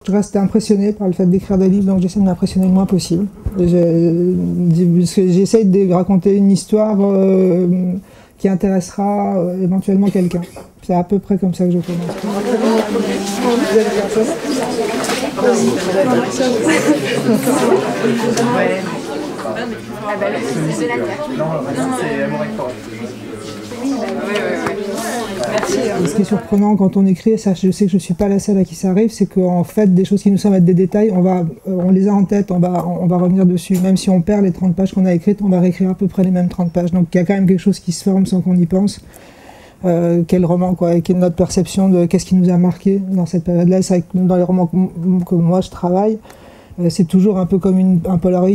Je reste impressionnée par le fait d'écrire des livres, donc j'essaie de m'impressionner le moins possible. J'essaie de raconter une histoire qui intéressera éventuellement quelqu'un. C'est à peu près comme ça que je commence. Ce qui est surprenant quand on écrit, ça, je sais que je ne suis pas la seule à qui ça arrive, c'est qu'en fait, des choses qui nous semblent être des détails, on les a en tête, on va revenir dessus. Même si on perd les 30 pages qu'on a écrites, on va réécrire à peu près les mêmes 30 pages. Donc il y a quand même quelque chose qui se forme sans qu'on y pense. Quel roman, quoi, et quelle est notre perception de qu'est-ce qui nous a marqué dans cette période-là. C'est vrai que dans les romans que moi je travaille, c'est toujours un peu comme un Polaroid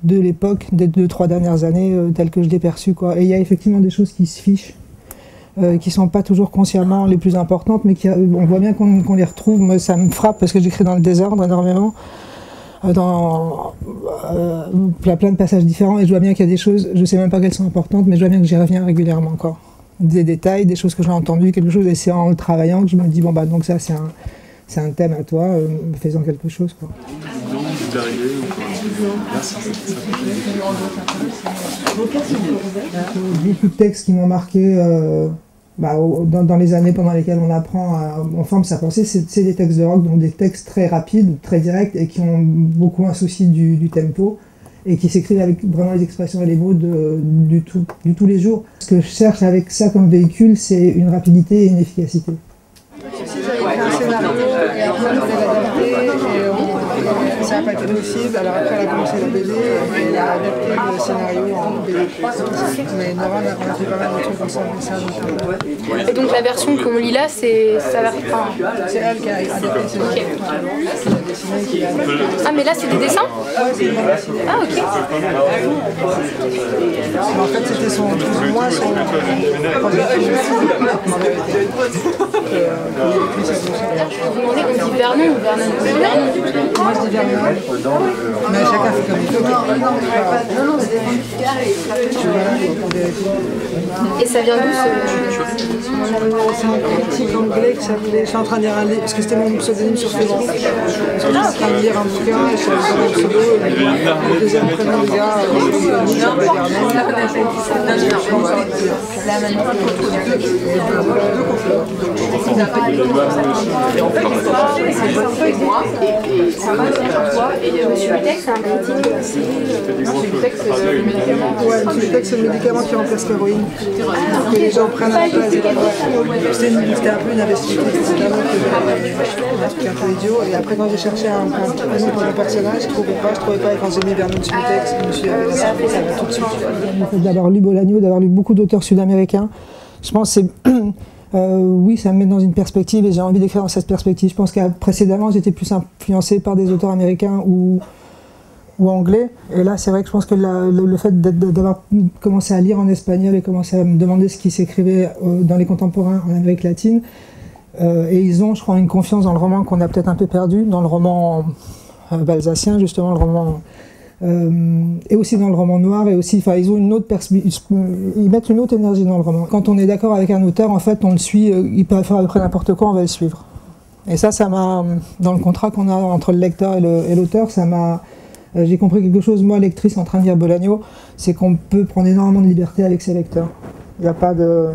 de l'époque, des 2-3 dernières années, tel que je l'ai perçu, quoi. Et il y a effectivement des choses qui se fichent, qui sont pas toujours consciemment les plus importantes, mais on voit bien qu'on les retrouve. Moi, ça me frappe parce que j'écris dans le désordre énormément. Il y a plein de passages différents et je vois bien qu'il y a des choses, je sais même pas qu'elles sont importantes, mais je vois bien que j'y reviens régulièrement encore. Des détails, des choses que j'ai entendues, quelque chose, et c'est en le travaillant que je me dis, bon bah donc ça c'est un thème à toi, faisons quelque chose, quoi. Beaucoup de textes qui m'ont marqué dans les années pendant lesquelles on forme sa pensée, c'est des textes de rock, donc des textes très rapides, très directs, et qui ont beaucoup un souci du tempo, et qui s'écrivent avec vraiment les expressions et les mots du tous les jours. Ce que je cherche avec ça comme véhicule, c'est une rapidité et une efficacité. Un scénario, et après on voulait l'adapter, et ça n'a pas été possible. Alors après elle a commencé la BD, et elle a adapté le scénario en BD. Mais Nora, on a fait pas mal de trucs comme ça. Et donc la version qu'on lit là, c'est elle qui a adapté le scénario. Okay. Ah mais là c'est des dessins? Ah ok. En fait c'était plus ou moins son Vous demandez, on dit Vernon ou Vernon? Moi je dis Vernon, mais chacun fait comme il veut. Et ça vient d'où c'est un critique anglais qui s'appelait, je suis en train de lire un livre, parce que c'était mon pseudonyme sur Facebook. Je suis en train de lire un bouquin, et je suis dans mon pseudo, et le deuxième prénom du gars, Monsieur le texte, c'est un critique aussi. Le texte, c'est le médicament qui remplace l'héroïne. Pour que les gens prennent à la place. C'était un peu une investiture, c'était un truc un peu idiot. Et après, quand j'ai cherché un nom pour le personnage, je trouvais pas. Et quand j'ai mis Vernon sur le texte, je me suis dit, ça va tout de suite. Le fait d'avoir lu Bolaño, d'avoir lu beaucoup d'auteurs sud-américains, je pense que c'est. Oui, ça me met dans une perspective et j'ai envie d'écrire dans cette perspective. Je pense que précédemment, j'étais plus influencé par des auteurs américains ou anglais. Et là, c'est vrai que je pense que le fait d'avoir commencé à lire en espagnol et commencé à me demander ce qui s'écrivait dans les contemporains en Amérique latine, et ils ont, je crois, une confiance dans le roman qu'on a peut-être un peu perdu, dans le roman alsacien, justement, le roman... et aussi dans le roman noir, et aussi, ils ont une autre ils mettent une autre énergie dans le roman. Quand on est d'accord avec un auteur, en fait, on le suit, il peut faire à peu près n'importe quoi, on va le suivre. Et ça m'a, dans le contrat qu'on a entre le lecteur et l'auteur, ça m'a, j'ai compris quelque chose, moi, lectrice, en train de lire Bolaño, c'est qu'on peut prendre énormément de liberté avec ses lecteurs. Il n'y a pas de...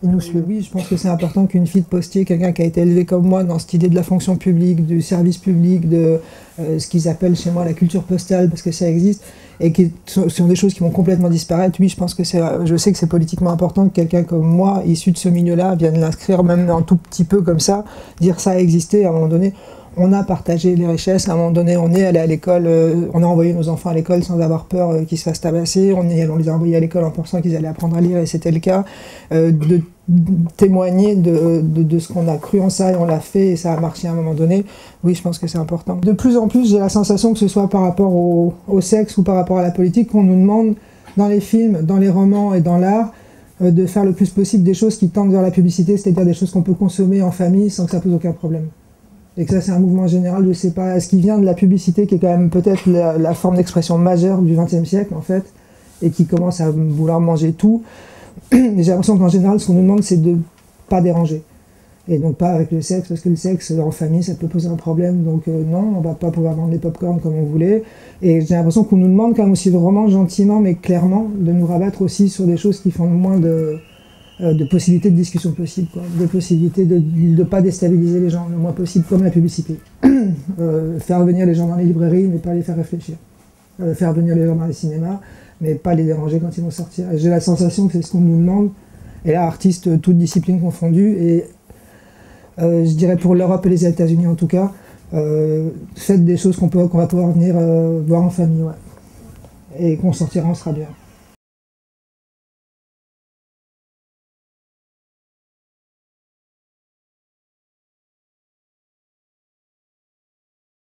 Il nous suit. Oui, je pense que c'est important qu'une fille de postier, quelqu'un qui a été élevé comme moi dans cette idée de la fonction publique, du service public, de ce qu'ils appellent chez moi la culture postale, parce que ça existe, et qui sont des choses qui vont complètement disparaître. Oui, je sais que c'est politiquement important que quelqu'un comme moi, issu de ce milieu-là, vienne l'inscrire, même un tout petit peu comme ça, dire ça a existé à un moment donné. On a partagé les richesses, à un moment donné, on est allé à l'école, on a envoyé nos enfants à l'école sans avoir peur qu'ils se fassent tabasser, on les a envoyés à l'école en pensant qu'ils allaient apprendre à lire, et c'était le cas, de témoigner de ce qu'on a cru en ça, et on l'a fait, et ça a marché à un moment donné. Oui, je pense que c'est important. De plus en plus, j'ai la sensation que ce soit par rapport au sexe ou par rapport à la politique, qu'on nous demande, dans les films, dans les romans et dans l'art, de faire le plus possible des choses qui tendent vers la publicité, c'est-à-dire des choses qu'on peut consommer en famille sans que ça pose aucun problème. Et que ça, c'est un mouvement général, je ne sais pas, ce qui vient de la publicité, qui est quand même peut-être la forme d'expression majeure du XXe siècle, en fait, et qui commence à vouloir manger tout. Mais j'ai l'impression qu'en général, ce qu'on nous demande, c'est de ne pas déranger. Et donc pas avec le sexe, parce que le sexe en famille ça peut poser un problème, donc non, on va pas pouvoir vendre les pop-corn comme on voulait. Et j'ai l'impression qu'on nous demande quand même aussi vraiment gentiment mais clairement de nous rabattre aussi sur des choses qui font moins de possibilités de discussion possible, quoi. De possibilités de ne pas déstabiliser les gens le moins possible, comme la publicité. Faire venir les gens dans les librairies mais pas les faire réfléchir. Faire venir les gens dans les cinémas mais pas les déranger quand ils vont sortir. Et j'ai la sensation que c'est ce qu'on nous demande, et là artistes toutes disciplines confondues, et je dirais pour l'Europe et les États-Unis en tout cas, faites des choses qu'on va pouvoir venir voir en famille, ouais. Et qu'on sortira, on sera bien.